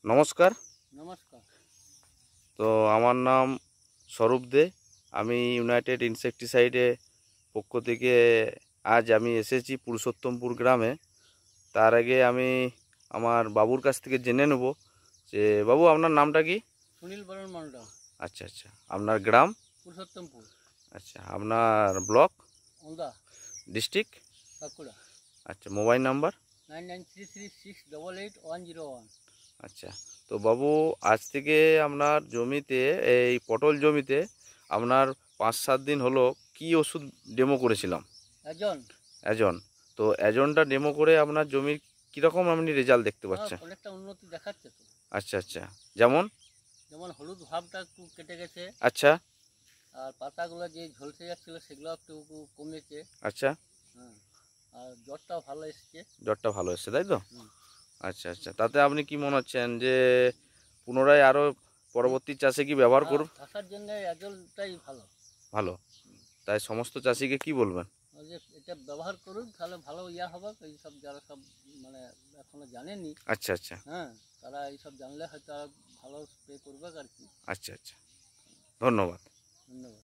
নমস্কার। নমস্কার। তো আমার নাম স্বরূপ দে। আমি ইউনাইটেড ইনসেকটিসাইডের পক্ষ থেকে আজ আমি এসেছি পুরুষোত্তমপুর গ্রামে। তার আগে আমি আমার বাবুর কাছ থেকে জেনে নেব যে বাবু আপনার নামটা কি? সুনীল বরণ মণ্ডল। আচ্ছা আচ্ছা, আপনার গ্রাম? পুরুষোত্তমপুর। আচ্ছা, আপনার ব্লক? ওন্দা। ডিস্ট্রিক্ট? বাঁকুড়া। আচ্ছা, মোবাইল নাম্বার? 993336880101। আচ্ছা, তো বাবু আজ থেকে আপনার জমিতে, এই পটল জমিতে আপনার 5-7 দিন হলো কি ওষুধ ডেমো করেছিলাম? অ্যাজন। তো অ্যাজনটা ডেমো করে আপনার জমির কীরকম আপনি রেজাল্ট দেখতে পাচ্ছেন? অনেকটা উন্নতি দেখাচ্ছে তো। আচ্ছা আচ্ছা, যেমন? যেমন হলুদ ভাবটা একটু কেটে গেছে। আচ্ছা। আর পাতাগুলো যে ঝলসে যাচ্ছিল সেগুলো একটু কমেছে। আচ্ছা। হ্যাঁ। আর জ্বরটাও ভালো এসছে। জ্বরটা ভালো এসছে, তাই তো? আচ্ছা আচ্ছা, তাতে আপনি কি মনে হচ্ছেন যে পুনরায় আরও পরবর্তী চাষে কি ব্যবহার করুন? চাষার জন্য অ্যাজলটাই ভালো। ভালো। তাই সমস্ত চাষিকে কি বলবেন? ওই যে এটা ব্যবহার করুন, তাহলে ভালো হবে। এইসব যারা সব মানে এখনো জানেনি, আচ্ছা আচ্ছা। হ্যাঁ, তারা এইসব জানলে হয়তো আর ভালো স্প্রে করবে আর কি। আচ্ছা আচ্ছা, ধন্যবাদ। ধন্যবাদ।